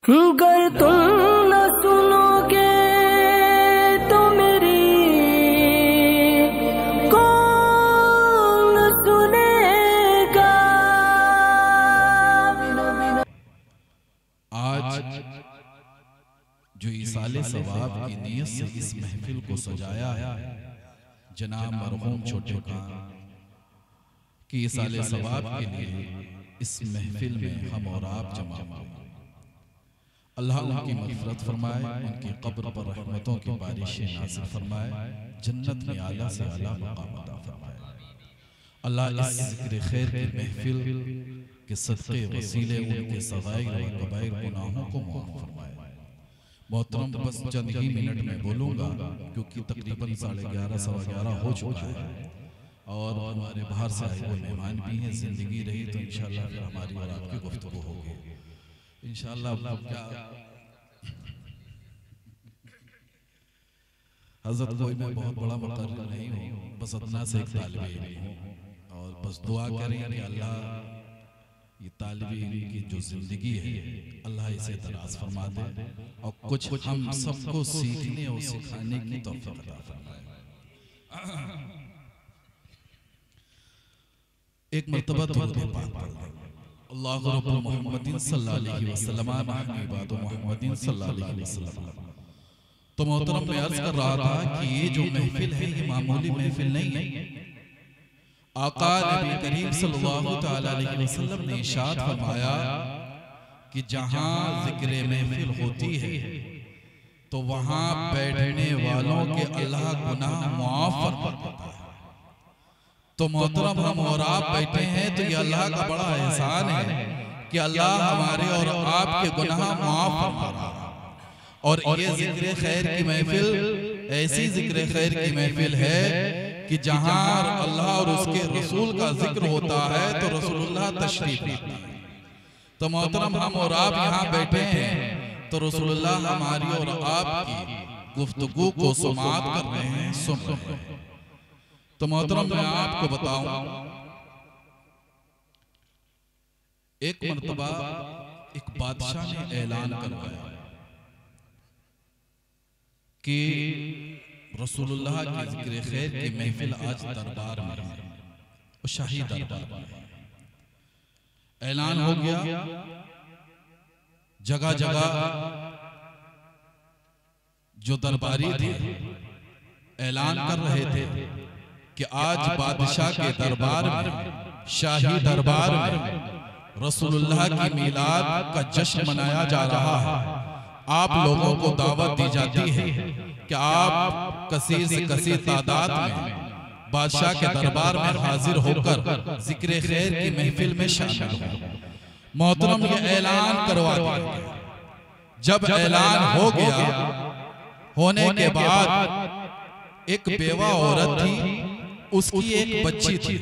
गर तुम न सुनोगे तो मेरी कौन सुनेगा। आज जो इसाले सवाब की नीयत से इस महफिल को सजाया है जनाब मरहूम छोटे का कि इसाले सवाब के लिए इस महफिल में हम और आप जमा हुए। अल्लाह उनकी मग़फ़िरत फरमाए, उनकी कब्र पर रहमतों की बारिशें नाज़िल फरमाए, जन्नत में आला से आला मक़ाम अता फरमाए। अल्लाह इस ज़िक्र खैर की महफिल के सदक़े वसीले उनके सग़ाइर व कबाइर गुनाहों को माफ़ फरमाए। मोहतरम, बस चंद ही मिनट में बोलूँगा क्योंकि तकरीबन 11:30 सवा 11 हो चुका है और हमारे बाहर से आए हुए मेहमान भी हैं। ज़िंदगी रही तो इंशाअल्लाह फिर हमारी और आपकी गुफ्तगू होगी इंशाअल्लाह। क्या हज़रत कोई मैं बहुत बड़ा मुक़र्रिर नहीं हूँ, बस अपना से एक तालिब इल्म हूँ और बस दुआ करें कि अल्लाह ये तालिब इल्म की जो ज़िंदगी है अल्लाह इसे दराज़ फरमा दे और कुछ हम सबको सीखने और सिखाने की तौफ़ीक़ अता फरमाए। एक मर्तबा दुरूद पाक पढ़ लें। अल्लाहु रब्बुल मुहम्मदिन सल्लल्लाहु अलैहि वसल्लम इबादु मुहम्मदिन सल्लल्लाहु अलैहि वसल्लम। तो मोहतरम मैं अर्ज़ कर रहा था कि ये जो महफिल है ये मामूली महफिल नहीं है। आका नबी करीम सल्लल्लाहु तआला अलैहि वसल्लम ने इरशाद फरमाया कि जहां ज़िक्र महफिल होती है तो वहां बैठने वालों के अल्लाह गुनाह मुआफ़ फरमाता है। तो मोहतरम हम और आप बैठे हैं तो ये अल्लाह का बड़ा एहसान है कि अल्लाह हमारे और आपके गुनाह माफ फरमा रहा है। और ये ज़िक्र खैर की महफिल ऐसी ज़िक्र खैर की महफिल है कि जहां अल्लाह और उसके रसूल का जिक्र होता है तो रसूलुल्लाह तशरीफ लाते हैं। तो मोहतरम हम और आप यहाँ बैठे हैं तो रसूलुल्लाह हमारी और आपकी गुफ्तगू को समाअत कर रहे हैं, सुन रहे हैं। तो मोहतरम मैं आपको बताऊं, एक मर्तबा एक बादशाह ने ऐलान करवाया कि रसूलुल्लाह की ज़िक्र खैर की महफिल आज दरबार में है, शाही दरबार में ऐलान हो गया। जगह जगह जो दरबारी थे ऐलान कर रहे थे कि आज बादशाह के दरबार में, शाही दरबार में रसूलुल्लाह की मीलाद का जश्न मनाया जा रहा है। आप लोगों को दावत दी जाती है कि आप कसीर से कसीर तादाद में बादशाह के दरबार में हाजिर होकर जिक्र खैर की महफिल में शामिल हो। मोहतरम ये ऐलान करवा दिया। जब ऐलान हो गया, होने के बाद एक बेवा औरत थी, उसकी एक बच्ची थी,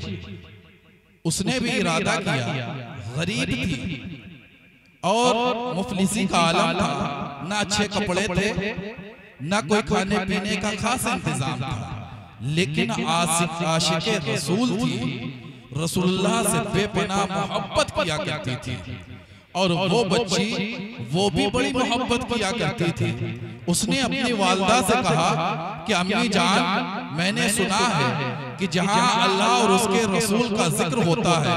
उसने भी इरादा किया, गरीब थी और मुफलिसी का आलम था, ना अच्छे कपड़े थे ना कोई खाने पीने का खास इंतजाम था, लेकिन आशिक़े रसूल थी, रसूलुल्लाह से बेपनाह मोहब्बत किया करती थी और वो बच्ची वो भी बड़ी मोहब्बत किया करती थी। उसने अपनी वालिदा से कहा कि अम्मी जान, मैंने सुना है कि जहां अल्लाह और उसके रसूल का जिक्र होता है,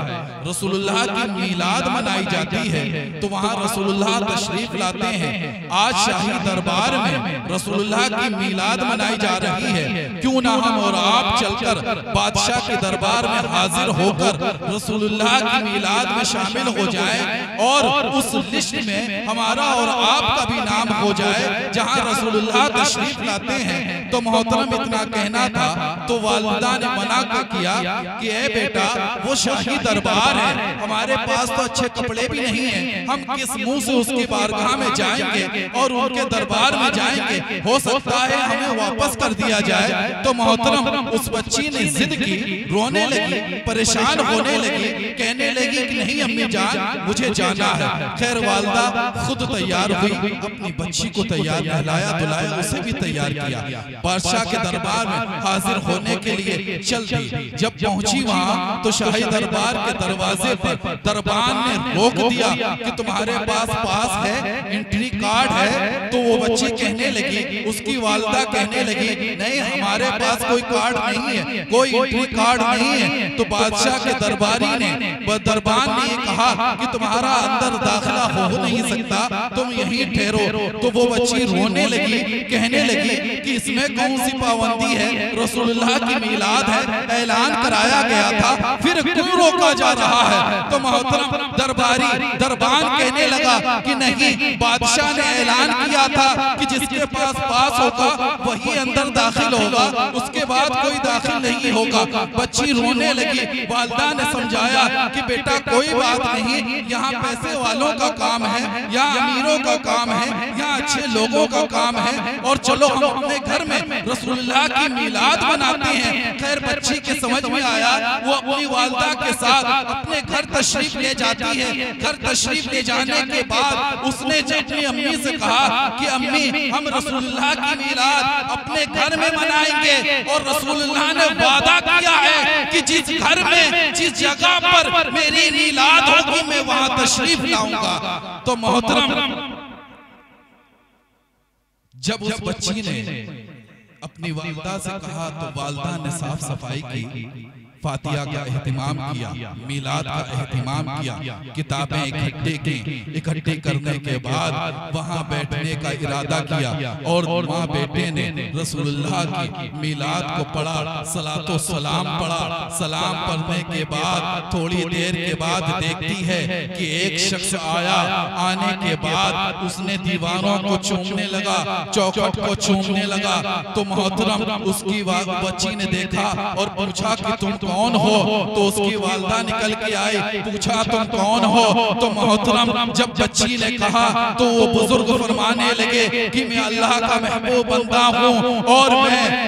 रसूलुल्लाह की मीलाद मनाई जाती है, तो वहां रसूलुल्लाह तशरीफ लाते हैं। आज शाही दरबार में रसूलुल्लाह की मीलाद मनाई जा रही है, क्यों ना हम और आप चलकर बादशाह के दरबार में हाजिर होकर रसूलुल्लाह की मीलाद में शामिल हो जाए और उस लिस्ट में हमारा और आपका भी नाम हो जाए जहां रसूलुल्लाह तशरीफ लाते हैं। तो मोहतरम इतना कहना था तो वालिदा ने मना कर किया कि ए बेटा, वो शाही दरबार है, हमारे पास तो अच्छे कपड़े भी नहीं हैं, हम किस मुंह से उसकी बारगाह में जाएंगे और उनके दरबार में जाएंगे, हो सकता है हमें वापस कर दिया जाए। तो मोहतरम उस बच्ची ने जिद की, रोने लगी, परेशान होने लगी, कहने लगी कि नहीं अम्मी जान, मुझे जाना है। खैर वालिदा खुद तैयार हुई, अपनी बच्ची को तैयार नहलाया धुलाया, उसे भी तैयार किया, बादशाह के दरबार में हाजिर होने के लिए चल दी। जब पहुंची वहां तो शाही दरबार के दरवाजे पर दरबान ने रोक दिया कि तुम्हारे पास है एंट्री वो बच्ची कहने लगी, उसकी वालिदा कहने लगी, नहीं हमारे पास कोई कार्ड नहीं है, कोई एंट्री कार्ड नहीं है। तो बादशाह के दरबारी ने दरबान ने ये कहा कि तुम्हारा अंदर दाखिला हो नहीं सकता, तुम यहीं ठहरो। तो वो बच्ची रोने लगी, कहने लगी कि इसमें कौन सी पाबंदी है, रसूलुल्लाह की मीलाद है, ऐलान कराया गया था, फिर क्यों रोका जा रहा है। तो मोहतरम दरबान कहने लगा कि नहीं, बादशाह ने ऐलान किया था कि जिसके पास होगा वही अंदर दाखिल होगा, उसके बाद कोई दाखिल नहीं होगा। बच्ची रोने लगी, वालिदा ने समझाया कि बेटा कोई बात नहीं, यहाँ पैसे वालों का काम है, यहाँ अमीरों का काम है, यहाँ अच्छे लोगों का काम है, और चलो हम अपने घर में रसूलुल्लाह की मीलाद मनाते हैं। खैर बच्ची के समझ में आया, वो अपनी वालिदा के साथ अपने घर तशरीफ ले जाती है। घर तशरीफ ले जाने के बाद उसने अपनी अम्मी से कहा कि अम्मी हम रसूलुल्लाह की मीलाद अपने घर में मनाएंगे, और रसूलुल्लाह ने वादा किया है कि जिस घर में जिस जगह पर मेरी मीलाद होगी मैं वहां तशरीफ लाऊंगा। तो मोहतरम जब उस बच्ची ने अपनी वालिदा से कहा तो वालिदा ने साफ सफाई की, फातिहा का एहतिमाम किया, मीलाद का एहतिमाम किया, किताबें इकट्ठी करने के बाद वहां बैठने का इरादा किया, और माँ बेटे ने रसूलुल्लाह की मीलाद को पढ़ा, सलातो सलाम पढ़ा। सलाम पढ़ने के बाद थोड़ी देर के बाद देखती है कि एक शख्स आया, आने के बाद उसने दीवारों को चूमने लगा, चौखट को चूमने लगा। तो मोहतरम उसकी बच्ची ने देखा और पूछा कि तुम कौन हो। तो उसकी वालिदा निकल के आई, पूछा तुम कौन हो। तो मोहतरम जब बच्ची ने कहा तो वो बुजुर्ग फरमाने लगे कि मैं अल्लाह का महबूब बंदा हूँ,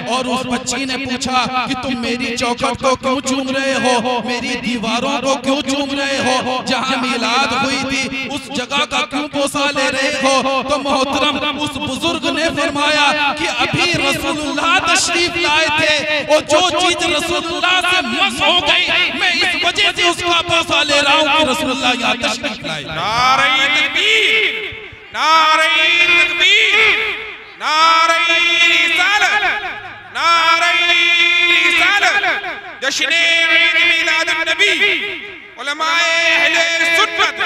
और उस बच्ची ने पूछा कि तुम मेरी चौखट को क्यों चूम रहे हो, मेरी दीवारों को क्यों चूम रहे हो, जहाँ मीलाद हुई थी उस जगह का क्यों बोसा ले रहे हो। तो मोहतरम उस बुजुर्ग ने फरमाया कि अभी रसूलुल्लाह तशरीफ लाए थे, और जो चीज रसूलुल्लाह से मस हो गई मैं इस वजह से उसका बोसा ले रहा हूँ कि रसूलुल्लाह यहाँ तशरीफ लाए। नारे तकबीर, नारे तकबीर, नारे रिसालत, नारे रिसालत, जश्न ईद मिलाद नबी, उलमाए अहले सुन्नत,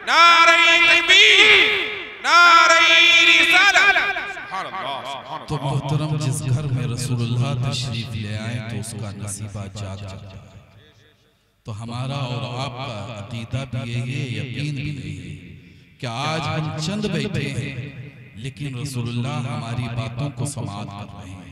नारे तकबीर, नारे रिसालत। तो मोहतरम जिस घर में रसूलुल्लाह तशरीफ ले आए तो उसका नसीबा जाग जाता है। तो हमारा और आपका अकीदा भी यही है, यकीन भी यही है कि आज हम चंद बैठे हैं लेकिन रसूलुल्लाह हमारी बातों को समाअत कर रहे हैं।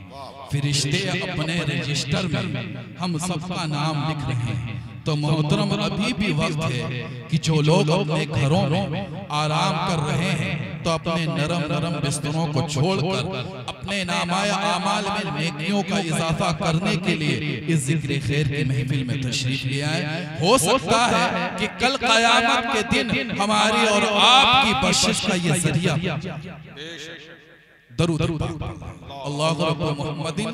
फरिश्ते अपने रजिस्टर में हम सबका नाम लिख रहे हैं। तो मोहतरम अभी भी वक्त है कि जो लोग अपने घरों में आराम कर रहे हैं तो अपने नरम बिस्तरों को छोड़कर अपने नामाए आमाल में नेकियों का इजाफा करने के लिए इस जिक्र खैर की महफिल में तशरीफ ले आए। हो सकता है कि कल क़यामत के दिन हमारी और आपकी बख्शिश का ये जरिया दरूद अल्लाहु रब्बु मुहम्मदिन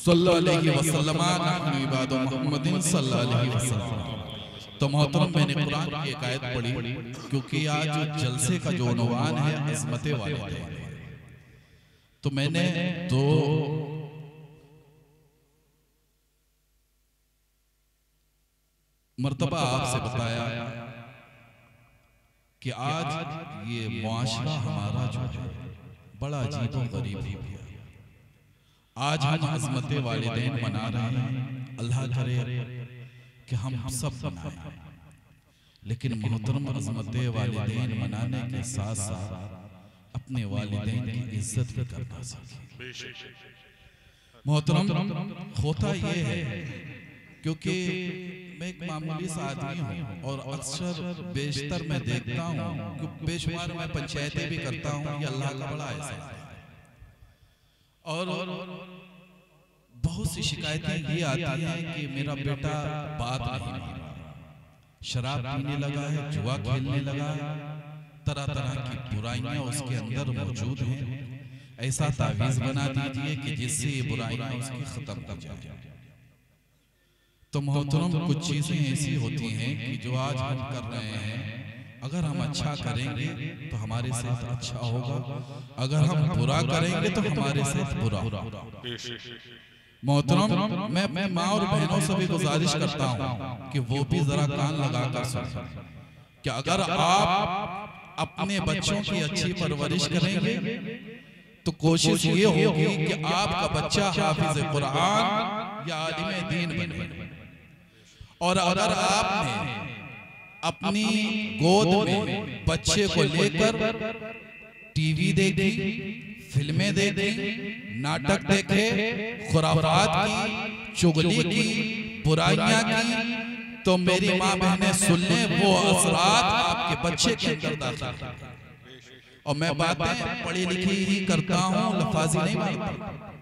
सल्लल्लाहु अलैहि वसल्लम नहनु इबादु मुहम्मदिन सल्लल्लाहु अलैहि वसल्लम। तो मोहतरम मैंने कुरान की एक आयत पढ़ी क्योंकि आज जलसे का जो उन्वान है अज़मते वाले, तो मैंने दो मर्तबा आपसे बताया कि आज ये मुआशरा हमारा जो है बड़ा अजीब और गरीब है। आज हम अज़मते वालिदैन मना रहे हैं, अल्लाह करे कि हम सब मनाएं, लेकिन मोहतरम अज़मते वालिदैन मनाने के साथ साथ अपने वालिदैन की इज्जत भी करना चाहिए। मोहतरम होता ये है क्योंकि मैं एक मामूली सा आदमी हूँ और अक्सर बेशतर मैं देखता हूँ कि बेशुमार मैं पंचायतें भी करता हूँ, ये अल्लाह का बड़ा एहसान है। और बहुत सी शिकायतें ये आती हैं कि मेरा बेटा बात नहीं मान रहा, शराब पीने लगा है, जुआ खेलने लगा है, तरह तरह की बुराइयां उसके अंदर मौजूद हैं। ऐसा तावीज बना दीजिए कि जिससे ये बुराइयां उसकी खत्म हो जाए। तो मोहतरम कुछ चीजें ऐसी होती हैं कि जो आज हम कर रहे हैं अगर हम अच्छा करेंगे तो हमारे साथ अच्छा होगा, अगर हम बुरा करेंगे तो हमारे साथ बुरा होगा। मोहतरम, मैं अपनी माँ और बहनों से भी गुजारिश करता हूँ कि वो भी जरा कान लगाकर सुने कि अगर आप अपने बच्चों की अच्छी परवरिश करेंगे तो कोशिश ये होगी कि आपका बच्चा हाफिज कुरान या आलिम दीन बने। और अगर आपने अपनी गोद में बच्चे को लेकर टीवी देखी, फिल्में देखी, नाटक देखे, खुराफात की, चुगली की, बुराइयां की, तो मेरी माँ बहनें सुन लें, वो असरात आपके बच्चे के अंदर दाखिल हैं। और मैं बातें पढ़ी लिखी ही करता हूँ, लफाजी नहीं मानता।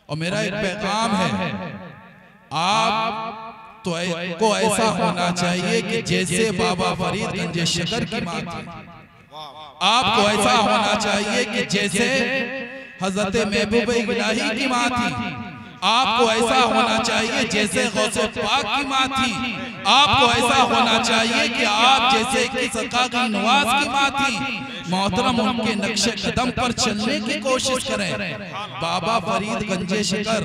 और मेरा एक पैगाम है, आप तो को ऐसा होना चाहिए कि जैसे बाबा फरीद गंजे शकर की माँ थी, आपको ऐसा होना चाहिए कि जैसे हजरत महबूब इलाही की माँ थी, आपको ऐसा होना चाहिए जैसे गौसे पाक की माँ थी, आपको ऐसा होना चाहिए कि आप जैसे कि सकाकी नवाज की माँ थी। मोहतरम, उनके नक्शे कदम पर चलने की कोशिश करें। बाबा फरीद गंजे शकर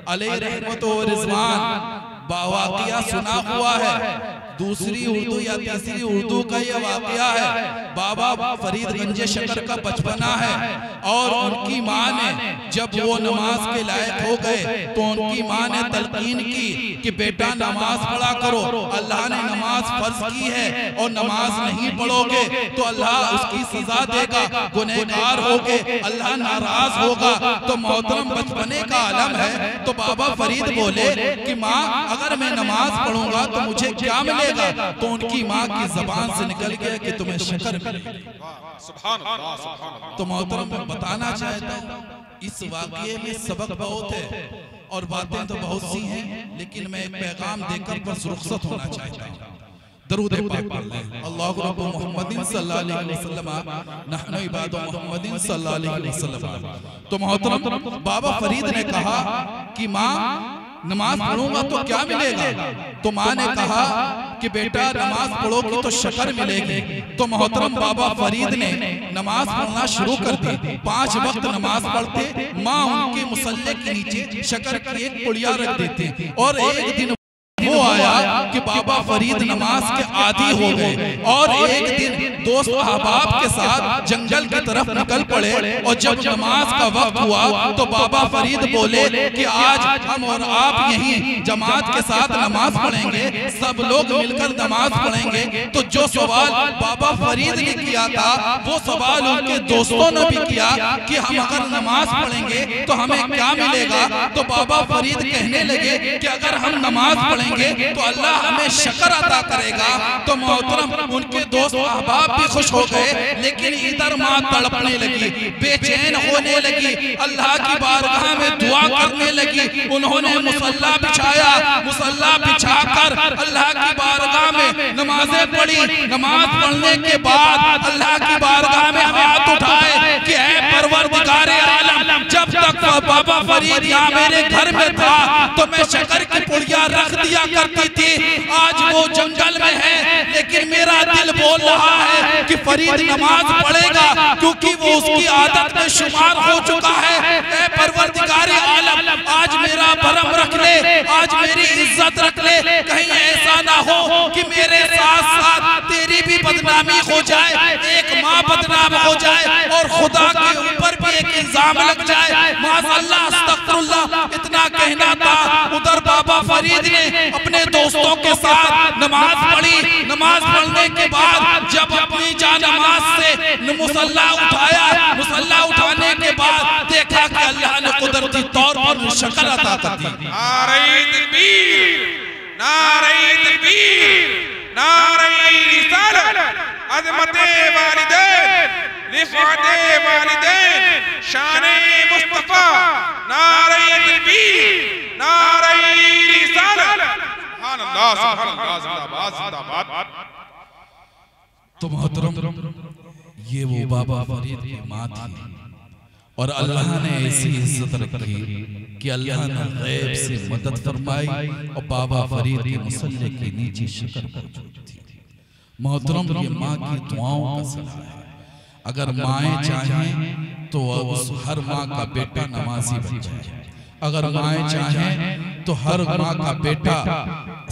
अलैहि रहमत व रिज़वान वाक़िया सुना हुआ है, दूसरी उर्दू या तीसरी उर्दू का यह वाक़िया है। बाबा फरीद गंजे शकर का बचपना है और उनकी माँ ने जब वो नमाज के लायक हो गए तो उनकी माँ ने तलकीन की कि बेटा नमाज पढ़ा करो, अल्लाह ने नमाज फर्ज की है और नमाज नहीं पढ़ोगे तो अल्लाह उसकी सजा देगा, गुनहगार होगे, अल्लाह नाराज होगा। तो मोहतरम, बचपने का आलम है। तो बाबा फरीद बोले कि माँ, अगर मैं नमाज पढ़ूंगा तो मुझे क्या मिलेगा? तो उनकी माँ की जबान से निकल गया कि तुम्हें शकर मिलेगा। तो मोहतरम, मैं बताना चाहता हूँ, इस वाक़ये में सबक बहुत है और बातें तो बहुत सी हैं, लेकिन मैं एक पैगाम देकर बस रुखसत होना चाहता हूँ। दरूद पाक पढ़ लें। अल्लाहु रब्बु मुहम्मदिन सल्लल्लाहु अलैहि वसल्लम नहनु इबादु मुहम्मदिन सल्लल्लाहु अलैहि वसल्लम। तो मोहतरम, बाबा फरीद ने कहा कि माँ, नमाज पढ़ूंगा तो क्या मिलेगा? तो माँ ने कहा कि बेटा नमाज पढ़ोगी तो शकर मिलेगी। तो मोहतरम, बाबा फरीद ने नमाज पढ़ना शुरू कर दी। 5 वक्त नमाज पढ़ते, माँ उनके मुसल्ले के नीचे शकर की एक पुड़िया रख देती। और एक दिन वो आया कि बाबा फरीद नमाज के आदी हो गए और एक दिन दोस्त अहबाब के साथ जंगल की तरफ निकल पड़े। और जब नमाज का वक्त हुआ तो बाबा फरीद बोले कि आज हम और आप यहीं जमात के साथ नमाज पढ़ेंगे, सब लोग मिलकर नमाज पढ़ेंगे। तो जो सवाल बाबा फरीद ने किया था वो सवाल उनके दोस्तों ने भी किया कि हम अगर नमाज पढ़ेंगे तो हमें क्या मिलेगा? तो बाबा फरीद कहने लगे कि अगर हम नमाज पढ़ेंगे तो अल्लाह हमें शकर अता करेगा। तो मोहतरम, उनके दोस्त अहबाब भी खुश हो गए, लेकिन इधर माँ तड़पने लगी, बेचैन होने लगी, अल्लाह की बारगाह में दुआ करने लगी। उन्होंने मुसल्ला बिछाया, मुसल्ला बिछाकर अल्लाह की बारगाह में नमाजें पढ़ी। नमाज पढ़ने के बाद अल्लाह की बारगाह में हाथ उठाए कि ऐ परवरदिगारे आलम, जब तक बाबा फरीद यहाँ मेरे घर में था तो मैं शकर की पुड़िया रख दिया करती थी। आज वो जंगल में है, लेकिन मेरा दिल बोल रहा है कि फरीद नमाज पढ़ेगा, क्योंकि वो उसकी आदत में शुमार हो चुका है। ऐ परवरदिगारे आलम, आज मेरा भरम रख ले, आज मेरी इज्जत रख ले, कहीं ऐसा ना हो कि मेरे साथ साथ तेरी भी बदनामी हो जाए, एक माँ बदनाम हो जाए और खुदा के ऊपर भी एक इल्जाम लग जाए। माज़अल्लाह, अस्तगफिरुल्लाह, इतना कहना था। उधर बाबा फरीद ने अपने दोस्तों के साथ नमाज पढ़ी। नमाज पढ़ने के बाद जब अपनी जानमाज से मुसल्ला उठाया, मुसल्ला उठाने के बाद देखा कि अल्लाह ने कुदरती तौर पर शकर अता कर दी। नारे तकबीर, नारे तकबीर, नारे रिसालत, अज़मते वालिदैन, रिफ़अते वालिदैन, शाने मुस्तफ़ा, नारे तकबीर, नारे रिसालत। सुभान अल्लाह, सुभान अल्लाह, जिंदाबाद, जिंदाबाद। तो मोहतरम, ये वो बाबा फरीद की माँ थी और अल्लाह ने ऐसी इज्जत रखी कि अल्लाह ने गैब से मदद फरमाई और बाबा फरीद के मुसल्ले के नीचे शकर मौजूद थी। मोहतरम ये माँ की दुआओं का सला है। अगर माएँ चाहें तो हर माँ का बेटा नमाजी बन जाए, अगर माएँ चाहें तो हर माँ का बेटा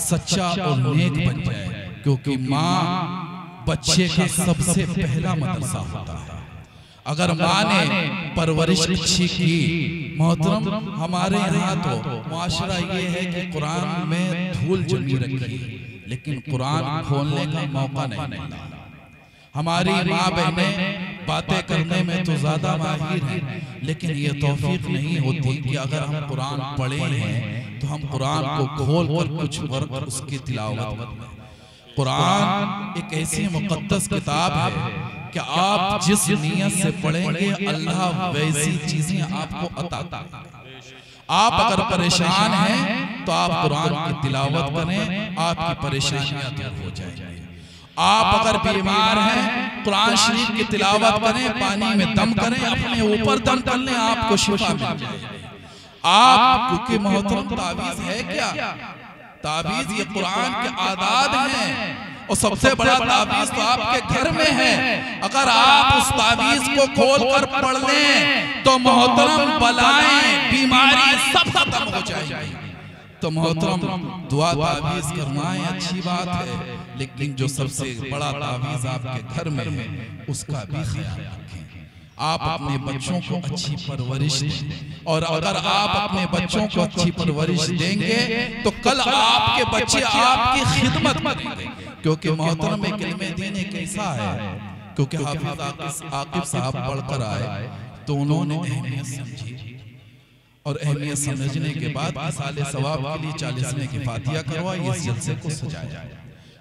सच्चा और नेक बन जाए, क्योंकि माँ बच्चे का सबसे पहला मदरसा होता है। अगर माँ ने परवरिश अच्छी की, मोहतरम हमारे यहाँ तो मुआशरा ये है कि कुरान में धूल जमी रखी है, लेकिन कुरान खोलने का मौका नहीं मिलता। हमारी माँ बहनें बातें करने में तो ज्यादा माहिर हैं, लेकिन ये तौफीक नहीं होती कि अगर हम कुरान पढ़े हैं तो हम कुरान को खोल कर कुछ वक्त उसकी तिलावत करें। कुरान एक ऐसी मुक़द्दस किताब है कि आप जिस नीयत से पढ़ेंगे अल्लाह वैसी चीजें आपको अता करेगा। आप अगर परेशान हैं तो आप कुरान की तिलावत करें, आपकी परेशानियां दूर हो जाएंगी। आप अगर बीमार हैं, कुरान शरीफ की तिलावत करें, पानी में दम करें, अपने ऊपर दम कर लें, आपको शिफा मिल जाएगी। आप क्योंकि मोहतरम तावीज़ है क्या? तावीज़ ये कुरान के आदात हैं, और सबसे बड़ा तावीज़ तो आपके घर में है। अगर आप उस तावीज़ को खोल कर पढ़ लें तो मोहतरम बलाएं, बीमारी सब खत्म हो जाएगी। तो मोहतरम दुआ तावीज़ करना है अच्छी बात है, लेकिन जो सबसे बड़ा तावीज़ आपके घर में है उसका भी ख्याल रखें। आप अपने बच्चों को अच्छी परवरिश दें, और अगर आप अपने बच्चों को अच्छी परवरिश देंगे तो कल आपके बच्चे आपकी खिदमत करेंगे। क्योंकि मोहतरम एक इल्म दीन कैसा है, क्योंकि हाफिज आकिब साहब पढ़कर आए तो उन्होंने अहमियत समझी, और अहमियत समझने के बाद साले सवाब के लिए 40 की फातिहा करवाई, इस जलसे को सजाया।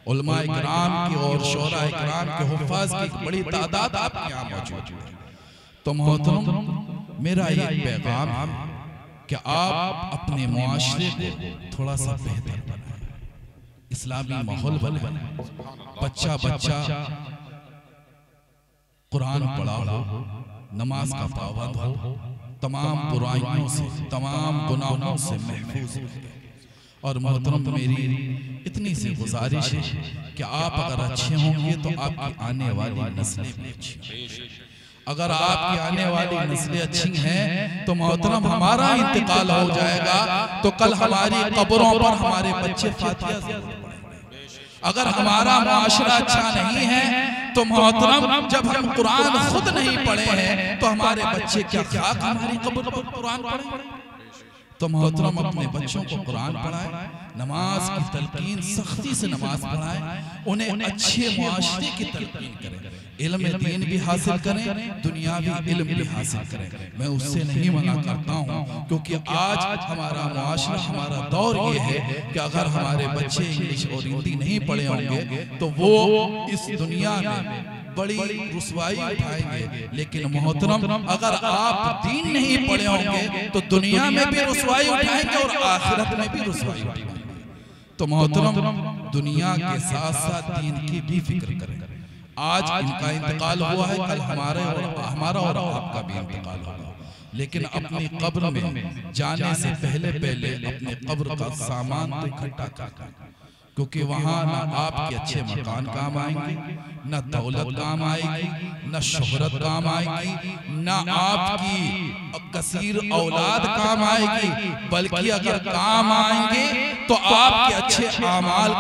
उलमा इकराम की और शोरा इकराम के हुफ़ाज़ की एक बड़ी तादाद आपके यहाँ मौजूद है। तो मोहतरम मेरा ये पैगाम है कि आप अपने मुआशरे को थोड़ा सा बेहतर बनाएं, इस्लामी माहौल बनाएं। बच्चा कुरान पढ़ा हो, नमाज का पाबंद हो, तमाम बुराइयों से, तमाम गुनाहों से महफूज रहे। और मोहतरम मेरी इतनी सी गुजारिश है कि आप अगर अच्छे होंगे तो आपकी आने वाली नस्लें भी अच्छी होंगी। अगर आपकी आने वाली नस्लें अच्छी हैं तो मोहतरम हमारा इंतकाल हो जाएगा तो कल हमारी कब्रों पर हमारे बच्चे फातिहा ज़रूर पढ़ेंगे। अगर हमारा मुआशरा अच्छा नहीं है तो मोहतरम जब हम कुरान खुद नहीं पढ़े हैं तो हमारे बच्चे क्या खाक हमारी कब्र पर कुरान पढ़ेंगे। तो मोहतरम अपने बच्चों को कुरान पढ़ाएं, नमाज की तलकीन सख्ती से नमाज पढ़ाएं, उन्हें अच्छे मुआशरे की तलकीन करें, इल्म दीन भी हासिल करें, दुनियावी इल्म भी हासिल करें। मैं उससे नहीं मना करता हूँ, क्योंकि आज हमारा मुआशरा, हमारा दौर ये है कि अगर हमारे बच्चे इंग्लिश और हिंदी नहीं पढ़े होंगे तो वो इस दुनिया में बड़ी रुसवाई उठाएंगे। लेकिन मोहतरम अगर आप दीन नहीं पढ़े होंगे तो दुनिया में भी रुसवाई उठाएंगे और आखिरत में भी रुसवाई उठाएंगे। तो मोहतरम दुनिया के साथ साथ दीन की भी फिक्र करें। आज इनका इंतकाल हुआ है, कल हमारा और आपका भी इंतकाल होगा, लेकिन अपनी कब्र में जाने से पहले अपने कब्र का सामान तो इकट्ठा कर, क्योंकि वहां ना आपके अच्छे मकान काम आएंगे, न दौलत काम आएगी, न शोहरत काम आएगी, न आपकी कसीर औलाद काम आएगी, बल्कि अगर काम आएंगे तो आपके अच्छे आमाल,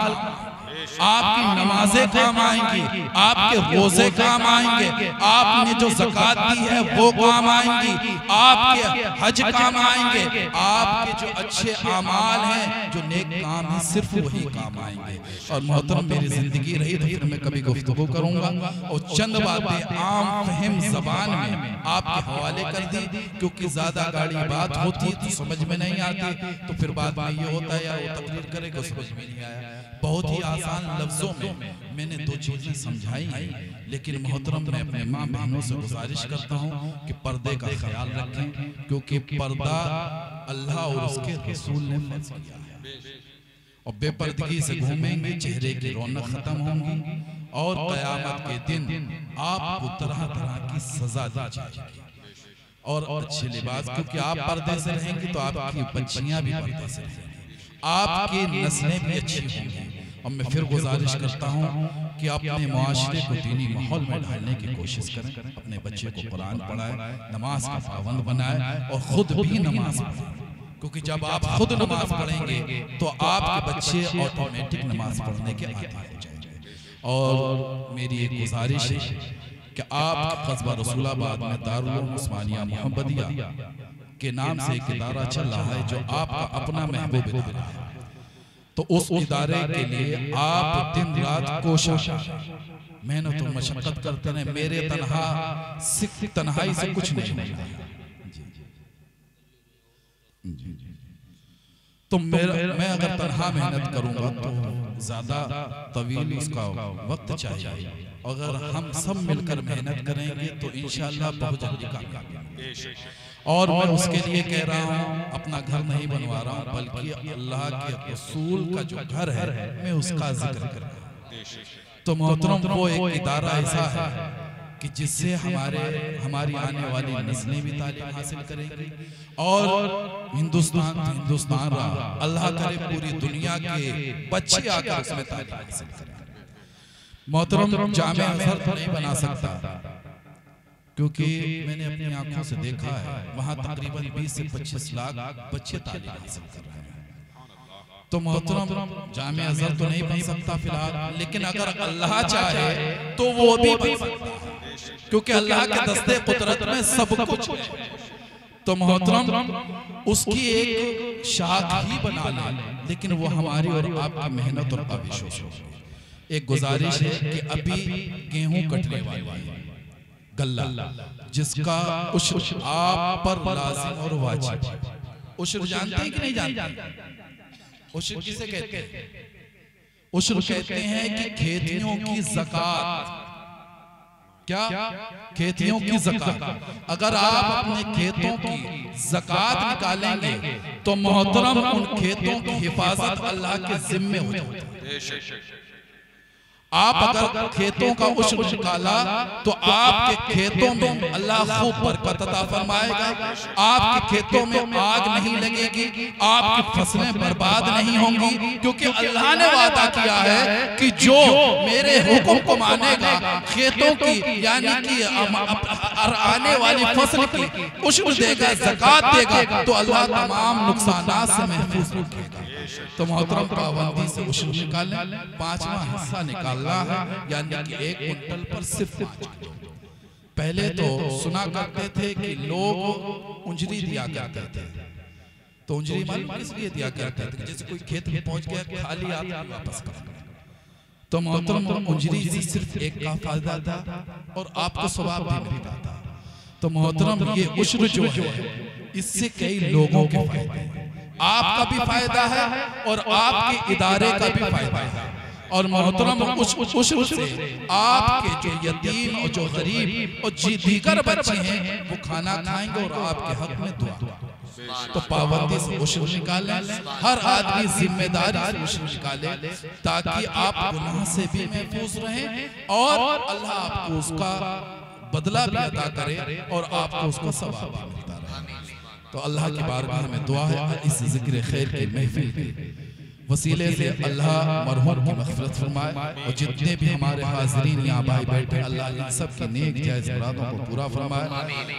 आपकी नमाजें काम आएंगी, आपके रोजे काम आएंगे, आपने जो ज़कात दी है वो काम आएंगी, आपके हज काम आएंगे, आपके जो अच्छे आमाल हैं, जो नेक काम है, सिर्फ वही काम आएंगे। और मोहतरम मेरी जिंदगी रही तो फिर मैं कभी गुफ्तगू करूंगा और चंद बातें आम फहम जबान में आपके हवाले कर दी, क्योंकि ज्यादा गाड़ी बात होती तो समझ में नहीं आती, तो फिर बाद में ये होता है यार वो तकरीर करेगा समझ में नहीं आया। बहुत ही आसान लफ्जों में मैंने दो चीजें समझाई हैं, लेकिन मोहतरम मैं अपने माँ बहनों से गुजारिश करता हूँ कि पर्दे का ख्याल रखें, क्योंकि पर्दा अल्लाह और उसके रसूल ने फर्ज किया है। और बेपर्दगी से घूमेंगे चेहरे की रौनक खत्म होंगी, और क़यामत के दिन आपको तरह तरह की सजा दी जाएगी। और अच्छे लिबास, क्योंकि आप पर्दे से रहेंगे तो आपकी बच्चियां भी पर्दे से रहेंगी, आपकी नस्लें भी अच्छी होंगी। और मैं फिर गुजारिश करता हूँ कि अपने मुआशरे को दीनी माहौल में ढालने की कोशिश करें, अपने बच्चे को कुरान पढ़ाएं, नमाज का पाबंद बनाएं और खुद भी नमाज पढ़ें, क्योंकि जब आप खुद नमाज पढ़ेंगे तो आपके बच्चे ऑटोमेटिक नमाज पढ़ने के आदी हो जाएंगे। और मेरी एक गुजारिश है कि आप कस्बा रसूलाबाद में दारुल उलूम उस्मानिया मोहम्मदिया के नाम से एक इदारा चल रहा है जो आपका अपना महबूब इदारा है, तो उस इदारे के लिए आप दिन रात कोशिश मेहनत और मशक्कत करते रहे। मेरे तन्हाई से कुछ नहीं होगा, तो मैं अगर तन्हा मेहनत करूंगा तो ज्यादा तवील उसका वक्त चाहिए। अगर हम सब मिलकर मेहनत करेंगे तो इंशाअल्लाह बहुत जल्दी कामयाब। और मैं उसके लिए कह रहा हूँ, अपना घर नहीं बनवा रहा हूँ, बल्कि अल्लाह के रसूल का जो घर है मैं उसका जिक्र कर रहा हूँ। तो मोहतरम वो एक इदारा ऐसा है कि जिससे हमारी आने वाली नस्लें भी तालीम हासिल करेंगी और हिंदुस्तान रहा, अल्लाह करे पूरी दुनिया के बच्चे आकर उसमें तालीम हासिल करेंगे। मोहतरम जामे अज़हर तो नहीं बना सकता, क्योंकि मैंने अपनी आंखों से देखा है वहां तकरीबन 20 से 25 लाख बच्चे तालीम हासिल कर रहे हैं। तो मोहतरम जामे अज़हर तो नहीं बन सकता फिलहाल, लेकिन अगर अल्लाह चाहे तो वो भी बन सकता है, क्योंकि अल्लाह के दस्ते कुदरत में सब कुछ है। तो मोहतरम उसकी एक शाख ही बना ले, लेकिन वो हमारी और आपकी मेहनत और काविशों से। एक गुजारिश है कि अभी गेहूं कटने वाला है, गल्ला जिसका उश्र आप पर लाजिम और वाजिब है। उश्र जानते हैं कि नहीं जानते? उश्र किसे कहते हैं? उश्र कहते हैं कि खेतियों की ज़कात। क्या? खेतियों की ज़कात। अगर आप अपने खेतों की ज़कात निकालेंगे तो मोहतरम उन खेतों की हिफाजत अल्लाह के जिम्मे हो जाती है। आप अगर खेतों का उश्र निकाला तो आपके खेतों में अल्लाह खूब बरकत अता फरमाएगा, आपके खेतों में आग नहीं लगेगी, आपकी फसलें बर्बाद नहीं होंगी, क्योंकि अल्लाह ने वादा किया है कि जो मेरे हुक्म को मानेगा खेतों की यानी कि आने वाली फसल की उश्र देगा, ज़कात देगा, तो अल्लाह तमाम नुकसानात से महफूज रखेगा। तो मोहतरम पाबंदी से उश्र निकालें, 5वां हिस्सा निकालना है, यानी कि 1 कुंटल पर सिर्फ 5 किलो। पहले तो सुना करते थे कि लोग उंजरी दिया करते थे, तो उंजरी मालूम किस लिए दिया करते थे? जैसे कोई खेत में पहुंच गया, खाली हाथ वापस कर। तो मोहतरम उंजरी से सिर्फ 1 का फायदा था और आपको सवाब भी मिलता था। तो मोहतरम ये उश्र जो है इससे कई लोगों के फायदे हैं, आपका भी फायदा है और आपके इदारे का भी फायदा है। और मोहतरम उस उश्र से आपके जो यतीम और जो गरीब और दीगर बच्चे हैं वो खाना खाएंगे और आपके हक में दुआ। तो पाबंदी से उश्र निकालें, हर आदमी जिम्मेदारी से उश्र निकाले, ताकि आप गुनाह से भी महफूज रहें और अल्लाह आपको उसका बदला भी अदा करे और आपको उसका सवाब भी मिलता रहे। तो अल्लाह की बारगाह में दुआ है इस जिक्र खैर की महफिल के वसीले से अल्लाह मरहूम की मग़फ़िरत फरमाए और जितने भी हमारे हाज़रीन यहाँ भाई बैठे अल्लाह इन सब की नेक जायज़ मुरादों को पूरा फरमाए।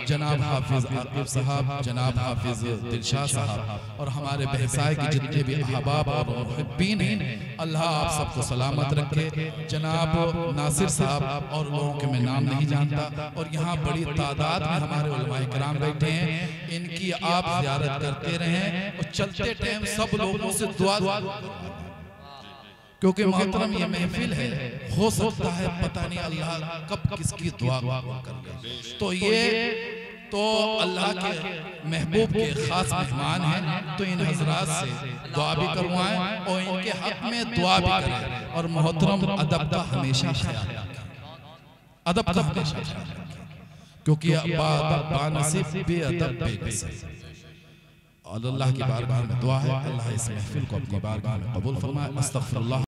जनाब हाफिज़ आकिब साहब, जनाब हाफिज़ दिलशाद साहब और हमारे बहसाए के जितने भी अहबाब और मुहिब्बीन हैं, अल्लाह आप सबको सलामत रखे। जनाब नासिर साहब और लोगों के मैं नाम नहीं जानता, और यहाँ बड़ी तादाद में हमारे उलमाए किराम बैठे हैं, इनकी आप ज़ियारत करते रहें और चलते टाइम सब लोगों से दुआ, क्योंकि मोहतरम ये महफिल है, हो सकता है पता नहीं अल्लाह कब किसकी दुआ कर ले। तो ये तो अल्लाह के महबूब के खास मेहमान हैं, तो इन हजरात से दुआ भी करवाएं और इनके हक में दुआ भी करें। और मोहतरम अदब का हमेशा ख्याल रखें, अदब का हमेशा ख्याल रखें, क्योंकि बानसीब बेअदब बेनसीब। और अल्लाह की बारगाह में दुआ है अल्लाह इस महफिल को अपनी बारगाह में कबूल फरमाए। अस्तगफिरुल्लाह।